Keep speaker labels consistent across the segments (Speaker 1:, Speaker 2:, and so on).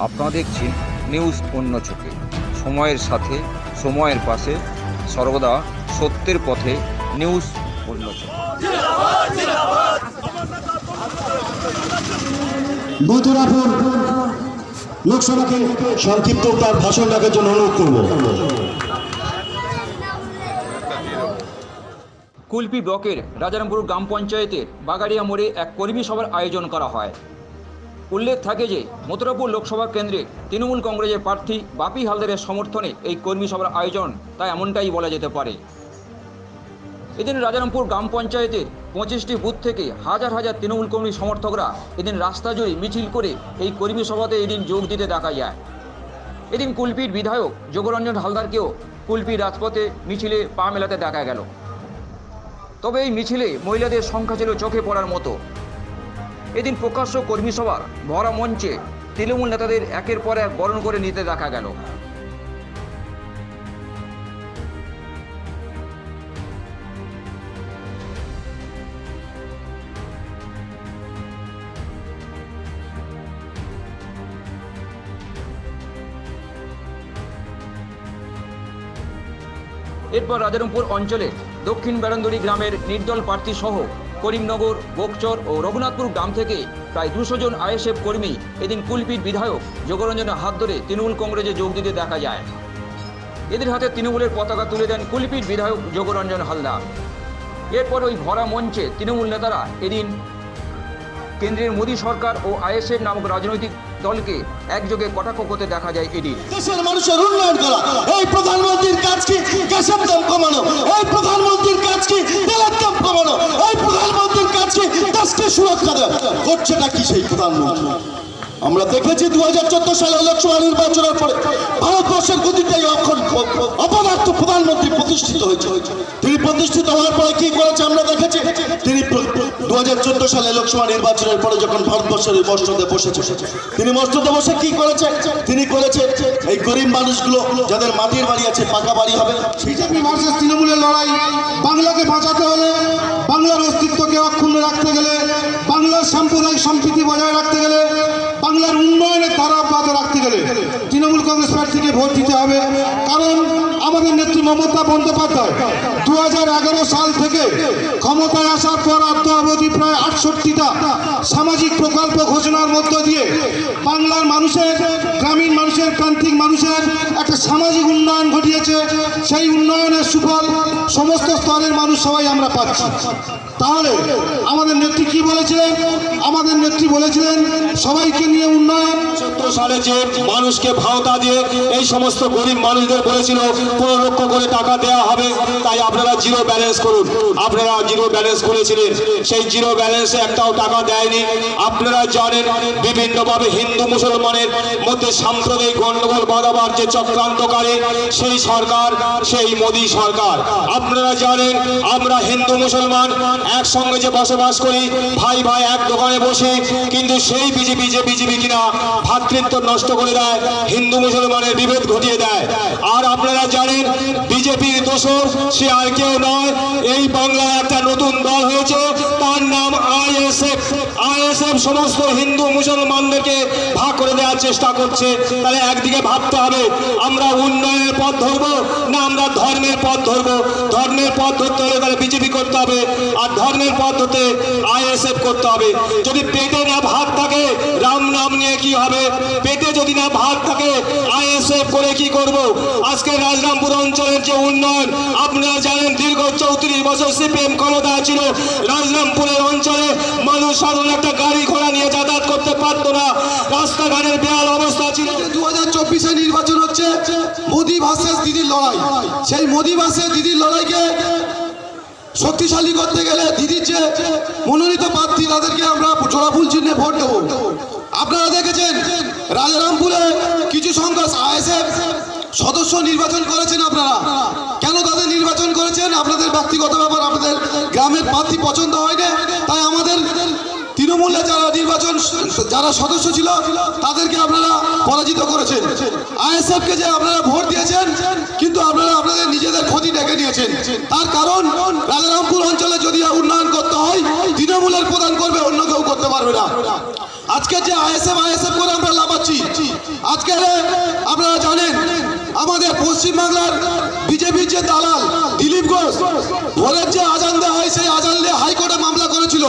Speaker 1: আপনারা দেখছেন নিউজ অন্য চোখে, সময়ের সাথে সময়ের পাশে, সর্বদা সত্যের পথে। নিউজ অন্য চোখে।
Speaker 2: মথুরাপুর লোকসভাকে সংক্ষিপ্ত তার ভাষণ রাখার জন্য অনুরোধ করব।
Speaker 1: কুলপি ব্লকের রাজারামপুর গ্রাম পঞ্চায়েতের বাগাড়িয়া মোড়ে এক কর্মী সভার আয়োজন করা হয়। উল্লেখ থাকে যে মথুরাপুর লোকসভা কেন্দ্রে তৃণমূল কংগ্রেসের প্রার্থী বাপি হালদারের সমর্থনে এই কর্মী সভার আয়োজন, তা এমনটাই বলা যেতে পারে। এদিন রাজারামপুর গ্রাম পঞ্চায়েতের 25টি বুথ থেকে হাজার হাজার তৃণমূল কর্মী সমর্থকরা এদিন রাস্তা জুড়ে মিছিল করে এই কর্মী সভাতে এদিন যোগ দিতে দেখা যায়। এদিন কুলপির বিধায়ক যোগরঞ্জন হালদারকেও কুলপির রাজপথে মিছিলে পা মেলাতে দেখা গেল। তবে এই মিছিলে মহিলাদের সংখ্যা ছিল চোখে পড়ার মতো। এদিন প্রকাশ্য কর্মী সভার ভরা মঞ্চে তৃণমূল নেতাদের একের পর এক বরণ করে নিতে দেখা গেল। এরপর রাজারামপুর অঞ্চলের দক্ষিণ বেড়ান্দড়ি গ্রামের নির্দল প্রার্থী সহ করিমনগর, বকচর ও রঘুনাথপুর গ্রাম থেকে প্রায় 200 জন আইএসএফ কর্মী এদিন কুলপির বিধায়ক যোগরঞ্জনের হাত ধরে তৃণমূল কংগ্রেসে যোগ দিতে দেখা যায়। এদের হাতে তৃণমূলের পতাকা তুলে দেন কুলপির বিধায়ক যোগরঞ্জন হালদার। এরপর ওই ভরা মঞ্চে তৃণমূল নেতারা এদিন কেন্দ্রের মোদী সরকার ও আইএসএফ নামক রাজনৈতিক দলকে একযোগে কটাক্ষ করতে দেখা যায়। এদিন
Speaker 2: দেশের মানুষের উন্নয়ন করা, এই প্রধানমন্ত্রীর কাজ কি গ্যাসের দাম কমানো, এই প্রধানমন্ত্রীর কাজ কি তেলের দাম কমানো, এই প্রধানমন্ত্রীর কাজ কি দেশকে সুরক্ষা দেওয়া, করছেটা কি সেই প্রধানমন্ত্রী? আমরা দেখেছি 2014 সালে লোকসভা নির্বাচনের পরে ভারতবর্ষের গতিটাই অপদার্থ প্রধানমন্ত্রী প্রতিষ্ঠিত হয়েছে। তিনি প্রতিষ্ঠিত হওয়ার পরে কি করেছে আমরা দেখেছি। তিনি 2014 সালে লোকসভা নির্বাচনের পরে যখন ভারতবর্ষের মসনদে বসেছে, তিনি মসনদে বসে কি করেছে? তিনি করেছে এই গরিব মানুষগুলো যাদের মাটির বাড়ি আছে পাকা বাড়ি হবে।
Speaker 3: বিজেপি ভার্সেস তৃণমূলের লড়াই, বাংলাকে বাঁচাতে হলে, বাংলার অস্তিত্বকে অক্ষুণ্ণ রাখতে গেলে, বাংলার সাম্প্রদায়িক সম্প্রীতি বজায় রাখতে গেলে, বাংলার উন্নয়নের ধারা অব্যাহত রাখতে গেলে তৃণমূল কংগ্রেস প্রার্থীকে ভোট দিতে হবে। কারণ আমাদের নেত্রী মমতা বন্দ্যোপাধ্যায় 2011 সাল থেকে ক্ষমতায় আসার পর অদ্যাবধি প্রায় 68টা সামাজিক প্রকল্প ঘোষণার মধ্য দিয়ে বাংলার মানুষের, গ্রামীণ মানুষের, প্রান্তিক মানুষের একটা সামাজিক উন্নয়ন ঘটিয়েছে। সেই উন্নয়নের সুফল সমস্ত স্তরের মানুষ সবাই আমরা পাচ্ছি। তাহলে আমাদের নেত্রী কি বলেছিলেন? আমাদের নেত্রী বলেছিলেন সবাইকে নিয়ে উন্নয়ন।
Speaker 2: 14 সালে যে মানুষকে ভাওতা দিয়ে এই সমস্ত গরিব মানুষদের বলেছিল 15 লক্ষ করে টাকা দেওয়া হবে, তাই আপনারা জিরো ব্যালেন্স করুন। আপনারা জিরো ব্যালেন্স করেছিলেন, সেই জিরো ব্যালেন্সে একটাও টাকা দেয়নি। আপনারা জানেন বিভিন্নভাবে হিন্দু মুসলমানের মধ্যে সাম্প্রদায়িক গণ্ডগোল বাঁধাবার যে চক্রান্তকারী সেই সরকার, সেই মোদী সরকার। আপনারা জানেন আমরা হিন্দু মুসলমান একসঙ্গে যে বসবাস করি, ভাই ভাই এক দোকানে বসে, কিন্তু সেই বিজেপি কিনা ভ্রাতৃত্ব নষ্ট করে দেয়, হিন্দু মুসলমানের বিভেদ ঘটিয়ে দেয়। আর আপনারা জানেন বিজেপির দোষর সে আর কেউ নয়, এই বাংলায় একটা নতুন দল হয়েছে, তার নাম আইএসএফ। আইএসএফ সমস্ত হিন্দু মুসলমানদেরকে ভাগ করে দেওয়ার চেষ্টা করছে। তাহলে একদিকে ভাবতে হবে আমরা উন্নয়নের পথ ধরবো না আমরা ধর্মের পথ ধরবো। ধর্মের পথ ধরতে হলে তাহলে বিজেপি করতে হবে, আর ধর্মের পথ ধরতে আইএসএফ করতে হবে। যদি পেটে না ভাত থাকে রাম নাম নিয়ে কি হবে? পেটে যদি না ভাত থাকে আইএসএফ করে কি করব? আজকে রাজরামপুর অঞ্চলের যে উন্নয়ন আপনারা জানেন, দীর্ঘ 34 বছর সিপিএম ক্ষমতা ছিল। রাজরামপুরের অঞ্চলে মানুষ সাধারণ একটা গাড়ি ঘোড়া নিয়ে যাতায়াত করতে পারতো না, রাস্তাঘাটের বেহাল অবস্থা ছিল।
Speaker 3: 2024-এ নির্বাচন হচ্ছে, মোদি ভার্সেস দিদির লড়াই। সেই মোদি ভার্সেস দিদির লড়াইকে শক্তিশালী করতে গেলে দিদির যে মনোনীত প্রার্থী তাদেরকে আমরা জোড়াফুল চিহ্নে ভোট দেবো। আপনারা দেখেছেন রাজারামপুরে কিছু সংখ্যক আইএসএফ সদস্য নির্বাচন করেছেন। আপনারা কেন তাদের নির্বাচন করেছেন? আপনাদের ব্যক্তিগত ব্যাপার, আপনাদের গ্রামের প্রার্থী পছন্দ হয়নি, তাই আমাদের তৃণমূলে যারা সদস্য ছিল তাদেরকে আপনারা পরাজিত করেছেন। আইএসএফকে যে আপনারা ভোট দিয়েছেন, কিন্তু আপনারা আপনাদের নিজেদের ক্ষতি ডেকে নিয়েছেন। তার কারণ রাজারামপুর অঞ্চলে যদি উন্নয়ন করতে হয় তৃণমূলের প্রধান করবে, অন্য কেউ করতে পারবে না। আজকে যে আইএসএফ করে আমরা লাফাচ্ছি, যে দালাল দিলীপ ঘোষ, ভোরের যে আজান দেওয়া হয় সেই আজান দিয়ে হাইকোর্টে মামলা করেছিল,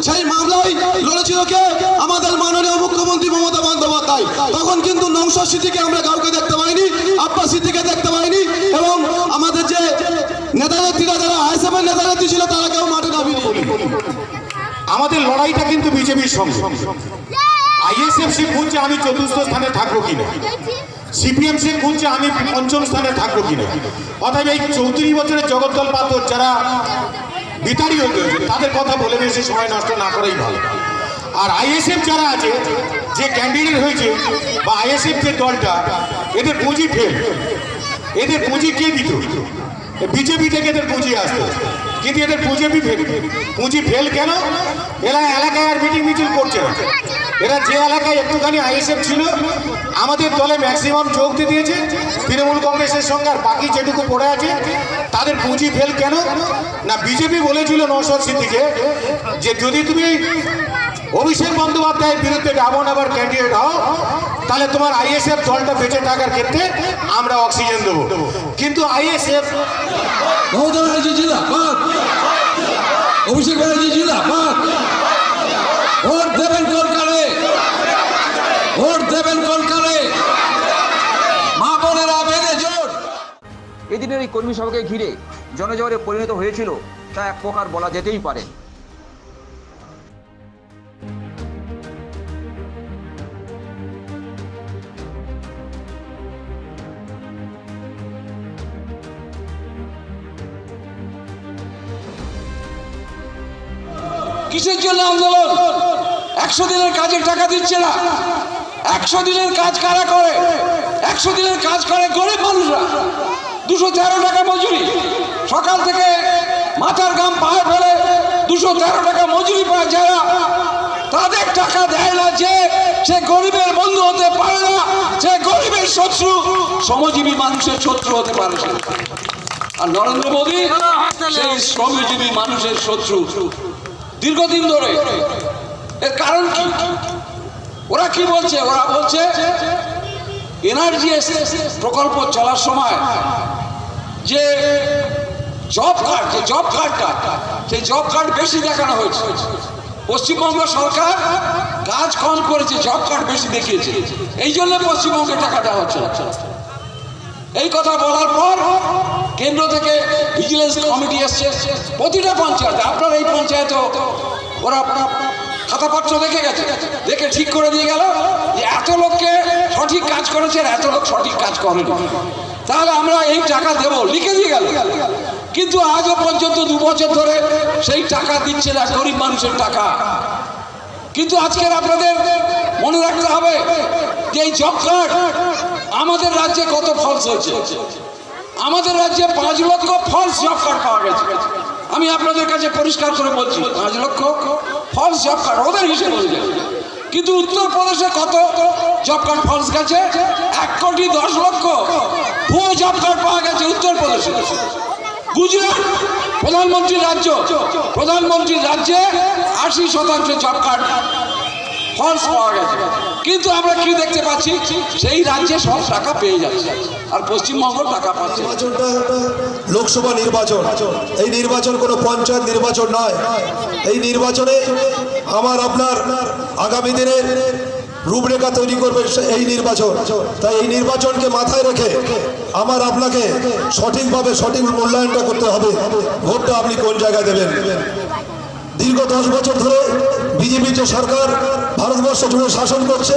Speaker 3: সেই মামলায় লড়েছিল কে? আমাদের মাননীয় মুখ্যমন্ত্রী মমতা বন্দ্যোপাধ্যায়। তখন কিন্তু নওশাদ সিদ্দিকীকে আমরা কাউকে দেখতে পাইনি, আব্বাস সিদ্দিকীকে দেখতে পাইনি, এবং আমাদের যে নেতা নেত্রীরা যারা আইএসএফের নেতা নেত্রী ছিল তারা কেউ মাঠে নামিনি।
Speaker 2: আমাদের লড়াইটা কিন্তু বিজেপির সঙ্গে। আইএসএফ সে খুঁজছে আমি চতুর্থ স্থানে থাকবো কিনা, সিপিএম সে খুঁজছে আমি পঞ্চম স্থানে থাকবো কিনা। অতএব এই 34 বছরের জগদ্দল পাথর যারা বিতাড়িত হয়েছে তাদের কথা বলে বেশি সময় নষ্ট না করাই ভালো। আর আইএসএফ যারা আছে, যে ক্যান্ডিডেট হয়েছে বা আইএসএফ যে দলটা, এদের পুঁজি ফেল। এদের পুঁজি কে দিত? বিজেপি থেকে এদের পুঁজি আসতো, কিন্তু এদের পুঁজি ফেল কেন? এরা এলাকায় আর মিটিং মিছিল করছে না। এরা যে এলাকায় একটুখানি আইএসএফ ছিল আমাদের দলে ম্যাক্সিমাম যোগ দিয়ে দিয়েছে তৃণমূল কংগ্রেসের সঙ্গে, আর বাকি যেটুকু পড়ে আছে তাদের পুঁজি ফেল কেন না? বিজেপি বলেছিল নওশাদ সিদ্দিকীকে যে যদি তুমি অভিষেক বন্দ্যোপাধ্যায়ের বিরুদ্ধে ডাবল আবার ক্যান্ডিডেট হও তাহলে তোমার আইএসএফ দলটা বেঁচে থাকার ক্ষেত্রে আমরা অক্সিজেন দেবো। কিন্তু আইএসএফ
Speaker 4: মমতা ব্যানার্জি জিন্দাবাদ, অভিষেক ব্যানার্জি জিন্দাবাদ, ভোট দেবেন কলকারে, ভোট দেবেন কলকারে, মা বোনেরা বেঁধে জোট।
Speaker 1: এদিনের এই কর্মী সভাকে ঘিরে জনজোয়ারে পরিণত হয়েছিল তা এক প্রকার বলা যেতেই পারে।
Speaker 4: কিসের জন্য আন্দোলন? 100 দিনের কাজের টাকা দিচ্ছে না। 100 দিনের কাজ কারা করে? 100 দিনের কাজ করে গরিব মানুষরা। 213 টাকা মজুরি, সকাল থেকে মাথার ঘাম পায়ে ফেলে 213 টাকা মজুরি পায় যারা, তাদের টাকা দেয় না যে সে গরিবের বন্ধু হতে পারে না, সে গরিবের শত্রু, শ্রমজীবী মানুষের শত্রু হতে পারে। আর নরেন্দ্র মোদী সেই শ্রমজীবী মানুষের শত্রু দীর্ঘদিন ধরে। এর কারণ কি? ওরা কি বলছে? ওরা বলছে এনার্জি প্রকল্প চলার সময় যে জব কার্ডটা সেই জব কার্ড বেশি দেখানো হয়েছে। পশ্চিমবঙ্গ সরকার কাজ কম করেছে, জব কার্ড বেশি দেখিয়েছে, এই জন্য পশ্চিমবঙ্গে টাকা দেওয়া হচ্ছে। এই কথা বলার পর কেন্দ্র থেকে ভিজিলেন্স কমিটি এসছে প্রতিটা পঞ্চায়েতে। আপনার এই পঞ্চায়েত ওরা খাতাপত্র দেখে গেছে, দেখে ঠিক করে দিয়ে গেল যে এত লোককে সঠিক কাজ করেছে আর এত লোক সঠিক কাজ করেনি, তাহলে আমরা এই টাকা দেব, লিখে দিয়ে গেল। কিন্তু আজও পর্যন্ত 2 বছর ধরে সেই টাকা দিচ্ছে না, গরিব মানুষের টাকা। কিন্তু আজকের আপনাদের মনে রাখতে হবে যে এই জব কার্ড আমাদের রাজ্যে কত ফলস হয়েছে। আমাদের রাজ্যে 5 লক্ষ ফলস জব কার্ড পাওয়া গেছে। আমি আপনাদের কাছে পরিষ্কার করে বলছি, 5 লক্ষ ফলস জব কার্ড ওদের হিসেবে অনুযায়ী। কিন্তু উত্তরপ্রদেশে কত জব কার্ড ফলস গেছে? 1,10,00,000 ভুয়ো জব কার্ড পাওয়া গেছে উত্তরপ্রদেশে। গুজরাট প্রধানমন্ত্রীর রাজ্যে 80% জব কার্ড ফলস পাওয়া গেছে। কিন্তু আমরা কি দেখতে পাচ্ছি? সেই রাজ্যে সব টাকা পেয়ে যাচ্ছে আর পশ্চিমবঙ্গ টাকা পাচ্ছে।
Speaker 3: নির্বাচনটা লোকসভা নির্বাচন, এই নির্বাচন কোনো পঞ্চায়েত নির্বাচন নয়। এই নির্বাচনে আপনার আগামী দিনের রূপরেখা তৈরি করবে এই নির্বাচন। তাই এই নির্বাচনকে মাথায় রেখে আপনাকে সঠিকভাবে সঠিক মূল্যায়নটা করতে হবে। ভোটটা আপনি কোন জায়গায় দেবেন? দীর্ঘ 10 বছর ধরে বিজেপি যে সরকার ভারতবর্ষ জুড়ে শাসন করছে,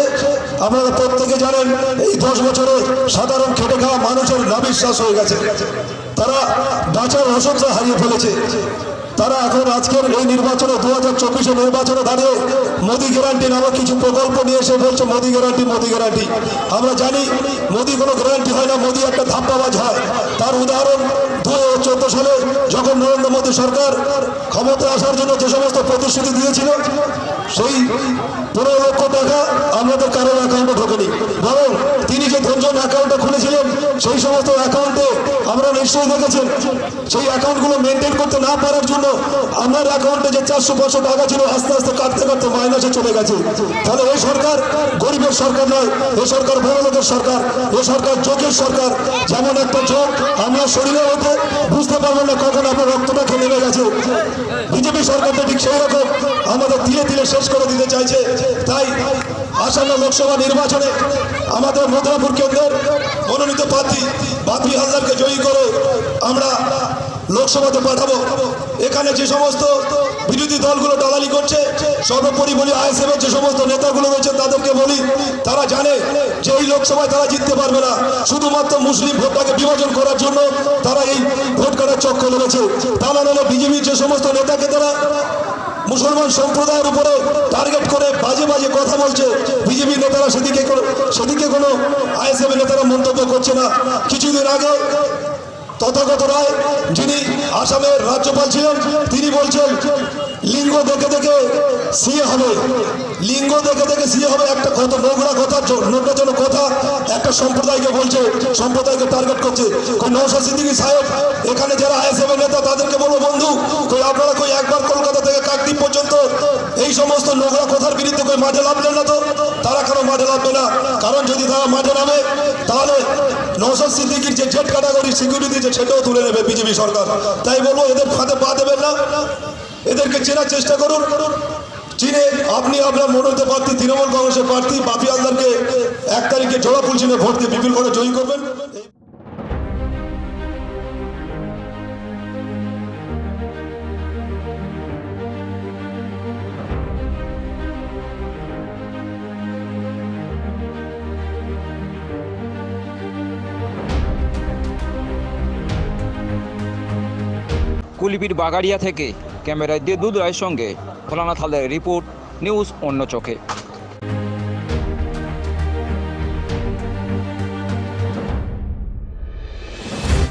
Speaker 3: আপনারা প্রত্যেকে জানেন এই 10 বছরে সাধারণ খেটে খাওয়া মানুষের নাবিশ্বাস হয়ে গেছে। তারা বাঁচার অসংখ্য হারিয়ে ফেলেছে। তারা এখন আজকের এই নির্বাচনে 2024 নির্বাচনে দাঁড়িয়ে মোদি গ্যারান্টি নামক কিছু প্রকল্প নিয়ে এসে বলছে মোদি গ্যারান্টি। আমরা জানি মোদি কোনো গ্যারান্টি হয় না, মোদি একটা ধাপ্পাবাজ হয়। তার উদাহরণ 2014 সালে যখন নরেন্দ্র মোদী সরকার ক্ষমতায় আসার জন্য যে সমস্ত প্রতিশ্রুতি দিয়েছিল, সেই 15 লক্ষ টাকা আমাদের কারোর অ্যাকাউন্টে ঢোকেনি, বরং তিনি যে ধনজন অ্যাকাউন্টে খুলেছিলেন সেই সময়
Speaker 5: সমস্ত অ্যাকাউন্টে আমরা নিশ্চয়ই দেখেছেন, সেই অ্যাকাউন্টগুলো মেনটেন করতে না পারার জন্য আমার অ্যাকাউন্টে যে 400-500 টাকা ছিল আস্তে আস্তে কাটতে কাটতে মাইনাসে চলে গেছে। তাহলে এই সরকার গরিবের সরকার নয়, এ সরকার বড় লোকের সরকার, এ সরকার যোগের সরকার। যেমন একটা যোগ আমরা শরীরে হতে বুঝতে পারবো না কখন আপনার রক্তটা খেয়ে নেমে গেছে, বিজেপি সরকারটা ঠিক সেই রকম আমাদের তিলে তিলে শেষ করে দিতে চাইছে। তাই আসন্ন লোকসভা নির্বাচনে আমাদের মথুরাপুর কেন্দ্রের মনোনীত প্রার্থী বাপি হালদারকে জয়ী করে আমরা লোকসভাতে পাঠাবো। এখানে যে সমস্ত বিরোধী দলগুলো দালালি করছে, সর্বোপরি বলি আইএসএফের যে সমস্ত নেতাগুলো রয়েছে তাদেরকে বলি, তারা জানে যে এই লোকসভায় তারা জিততে পারবে না। শুধুমাত্র মুসলিম ভোটটাকে বিভাজন করার জন্য তারা এই ভোট কাটার চক্র লেগেছে। তা না হলে বিজেপির যে সমস্ত নেতাকে তারা মুসলমান সম্প্রদায়ের উপরে টার্গেট করে বাজে বাজে কথা বলছে, বিজেপি নেতারা সেদিকে কোনো আইএসএফ নেতারা মন্তব্য করছে না। কিছুদিন আগে তথাগত রায়, যিনি আসামের রাজ্যপাল ছিলেন, তিনি বলছেন লিঙ্গ দেখে দেখে সিএ হবে, লিঙ্গ দেখে দেখে সিএ হবে। একটা কত নোংরা কথা, নোংরাজনক কথা একটা সম্প্রদায়কে বলছে, সম্প্রদায়কে টার্গেট করছে। নওশাদ সিদ্দিকী সাহেব, এখানে যারা আইএসএফ নেতা তাদেরকে বলো বন্ধু, আপনারা একবার কলকাতা থেকে কাকদ্বীপ পর্যন্ত এই সমস্ত নোংরা কথার বিরুদ্ধে মাঠে নামলেন না তো? তারা কেন মাঠে নামবে না? কারণ যদি তারা মাঠে নামে তাহলে নওশাদ সিদ্দিকীর যে জেড ক্যাটাগরি সিকিউরিটি সেটাও তুলে নেবে বিজেপি সরকার। তাই বলবো এদের ফাঁদে পা দেবেন না, এদেরকে চেনার চেষ্টা করুন। চিনে আপনি আপনার মনোনীত প্রার্থী তৃণমূল কংগ্রেসের প্রার্থী বাপি হালদারকে 1 তারিখে জোড়াফুল চিহ্নে ভোট দিয়ে বিপুল করে জয়ী করবেন।
Speaker 1: কুলপির বাগাড়িয়া থেকে ক্যামেরায় দেবদূত রায়ের সঙ্গে ভোলানাথ হালদারের রিপোর্ট, নিউজ অন্য চোখে।